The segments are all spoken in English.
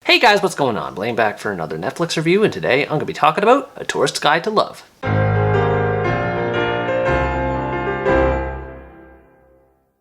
Hey guys, what's going on? Blaine back for another Netflix review, and today I'm going to be talking about A Tourist's Guide to Love.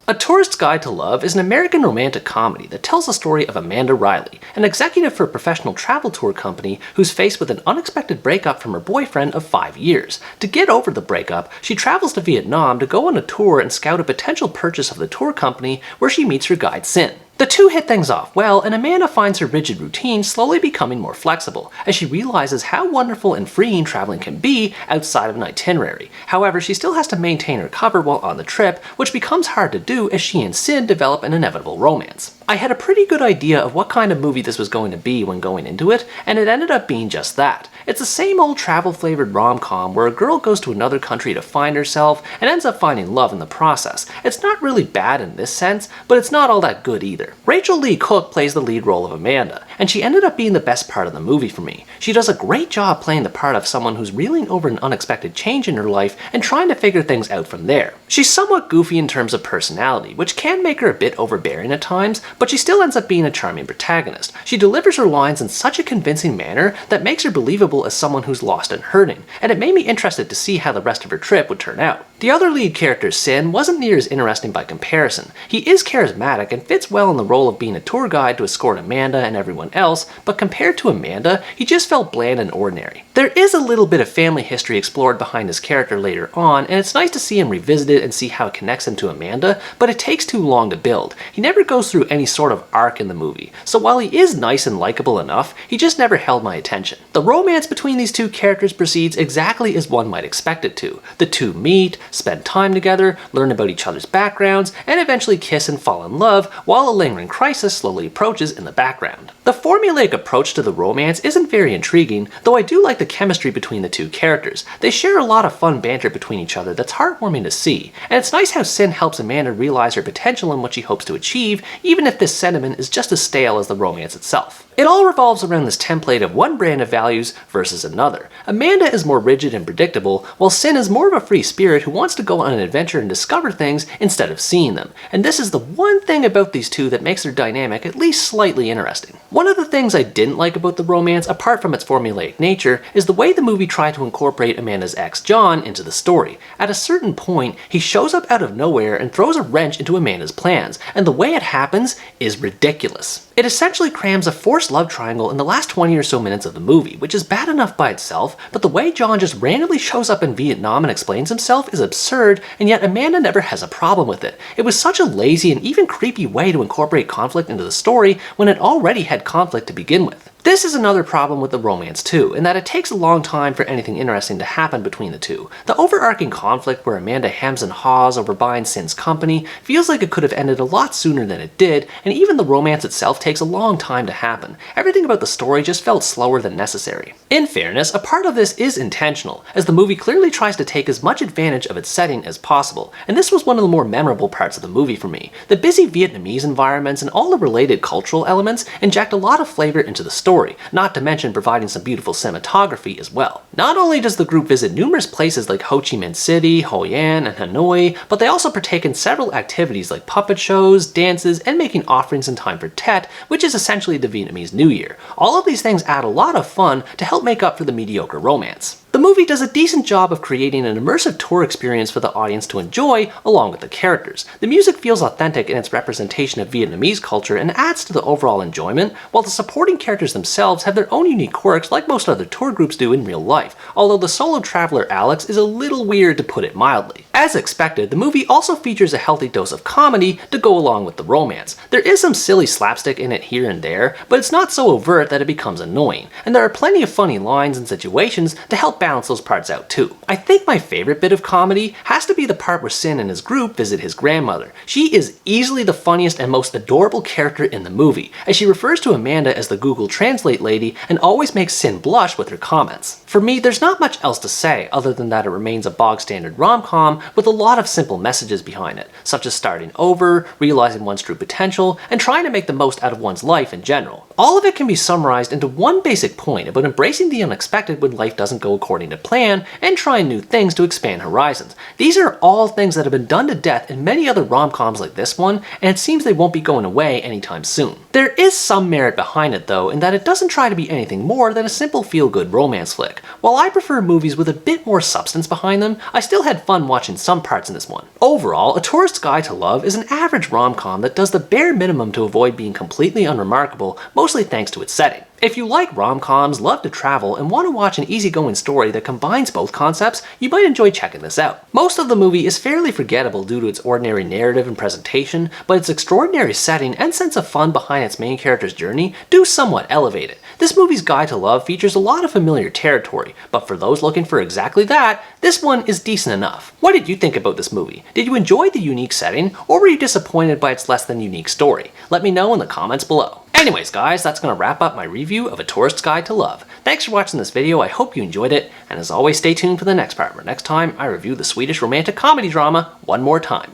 A Tourist's Guide to Love is an American romantic comedy that tells the story of Amanda Riley, an executive for a professional travel tour company who's faced with an unexpected breakup from her boyfriend of 5 years. To get over the breakup, she travels to Vietnam to go on a tour and scout a potential purchase of the tour company, where she meets her guide Sin. The two hit things off well, and Amanda finds her rigid routine slowly becoming more flexible, as she realizes how wonderful and freeing traveling can be outside of an itinerary. However, she still has to maintain her cover while on the trip, which becomes hard to do as she and Sin develop an inevitable romance. I had a pretty good idea of what kind of movie this was going to be when going into it, and it ended up being just that. It's the same old travel-flavored rom-com where a girl goes to another country to find herself and ends up finding love in the process. It's not really bad in this sense, but it's not all that good either. Rachel Leigh Cook plays the lead role of Amanda, and she ended up being the best part of the movie for me. She does a great job playing the part of someone who's reeling over an unexpected change in her life and trying to figure things out from there. She's somewhat goofy in terms of personality, which can make her a bit overbearing at times, but she still ends up being a charming protagonist. She delivers her lines in such a convincing manner that makes her believable as someone who's lost and hurting, and it made me interested to see how the rest of her trip would turn out. The other lead character, Sin, wasn't near as interesting by comparison. He is charismatic and fits well in the role of being a tour guide to escort Amanda and everyone else, but compared to Amanda, he just felt bland and ordinary. There is a little bit of family history explored behind his character later on, and it's nice to see him revisited and see how it connects him to Amanda, but it takes too long to build. He never goes through any sort of arc in the movie, so while he is nice and likable enough, he just never held my attention. The romance between these two characters proceeds exactly as one might expect it to. The two meet, spend time together, learn about each other's backgrounds, and eventually kiss and fall in love, while a lingering crisis slowly approaches in the background. The formulaic approach to the romance isn't very intriguing, though I do like the chemistry between the two characters. They share a lot of fun banter between each other that's heartwarming to see, and it's nice how Sin helps Amanda realize her potential and what she hopes to achieve, even if this sentiment is just as stale as the romance itself. It all revolves around this template of one brand of values versus another. Amanda is more rigid and predictable, while Sin is more of a free spirit who wants to go on an adventure and discover things instead of seeing them. And this is the one thing about these two that makes their dynamic at least slightly interesting. One of the things I didn't like about the romance, apart from its formulaic nature, is the way the movie tried to incorporate Amanda's ex, John, into the story. At a certain point, he shows up out of nowhere and throws a wrench into Amanda's plans, and the way it happens is ridiculous. It essentially crams a forced love triangle in the last 20 or so minutes of the movie, which is bad enough by itself, but the way John just randomly shows up in Vietnam and explains himself is absurd, and yet Amanda never has a problem with it. It was such a lazy and even creepy way to incorporate conflict into the story when it already had conflict to begin with. This is another problem with the romance too, in that it takes a long time for anything interesting to happen between the two. The overarching conflict where Amanda hems and haws over buying Sin's company feels like it could have ended a lot sooner than it did, and even the romance itself takes a long time to happen. Everything about the story just felt slower than necessary. In fairness, a part of this is intentional, as the movie clearly tries to take as much advantage of its setting as possible, and this was one of the more memorable parts of the movie for me. The busy Vietnamese environments and all the related cultural elements inject a lot of flavor into the story, not to mention providing some beautiful cinematography as well. Not only does the group visit numerous places like Ho Chi Minh City, Hoi An, and Hanoi, but they also partake in several activities like puppet shows, dances, and making offerings in time for Tet, which is essentially the Vietnamese New Year. All of these things add a lot of fun to help make up for the mediocre romance. The movie does a decent job of creating an immersive tour experience for the audience to enjoy, along with the characters. The music feels authentic in its representation of Vietnamese culture and adds to the overall enjoyment, while the supporting characters themselves have their own unique quirks like most other tour groups do in real life, although the solo traveler Alex is a little weird, to put it mildly. As expected, the movie also features a healthy dose of comedy to go along with the romance. There is some silly slapstick in it here and there, but it's not so overt that it becomes annoying, and there are plenty of funny lines and situations to help balance those parts out too. I think my favorite bit of comedy has to be the part where Sin and his group visit his grandmother. She is easily the funniest and most adorable character in the movie, as she refers to Amanda as the Google Translate lady and always makes Sin blush with her comments. For me, there's not much else to say other than that it remains a bog standard rom-com with a lot of simple messages behind it, such as starting over, realizing one's true potential, and trying to make the most out of one's life in general. All of it can be summarized into one basic point about embracing the unexpected when life doesn't go according to plan and trying new things to expand horizons. These are all things that have been done to death in many other rom-coms like this one, and it seems they won't be going away anytime soon. There is some merit behind it though, in that it doesn't try to be anything more than a simple feel-good romance flick. While I prefer movies with a bit more substance behind them, I still had fun watching some parts in this one. Overall, A Tourist's Guide to Love is an average rom-com that does the bare minimum to avoid being completely unremarkable, mostly thanks to its setting. If you like rom-coms, love to travel, and want to watch an easygoing story that combines both concepts, you might enjoy checking this out. Most of the movie is fairly forgettable due to its ordinary narrative and presentation, but its extraordinary setting and sense of fun behind its main character's journey do somewhat elevate it. This movie's guide to love features a lot of familiar territory, but for those looking for exactly that, this one is decent enough. What did you think about this movie? Did you enjoy the unique setting, or were you disappointed by its less than unique story? Let me know in the comments below. Anyways guys, that's going to wrap up my review of A Tourist's Guide to Love. Thanks for watching this video, I hope you enjoyed it, and as always stay tuned for the next part where next time I review the Swedish romantic comedy drama One More Time.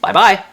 Bye bye!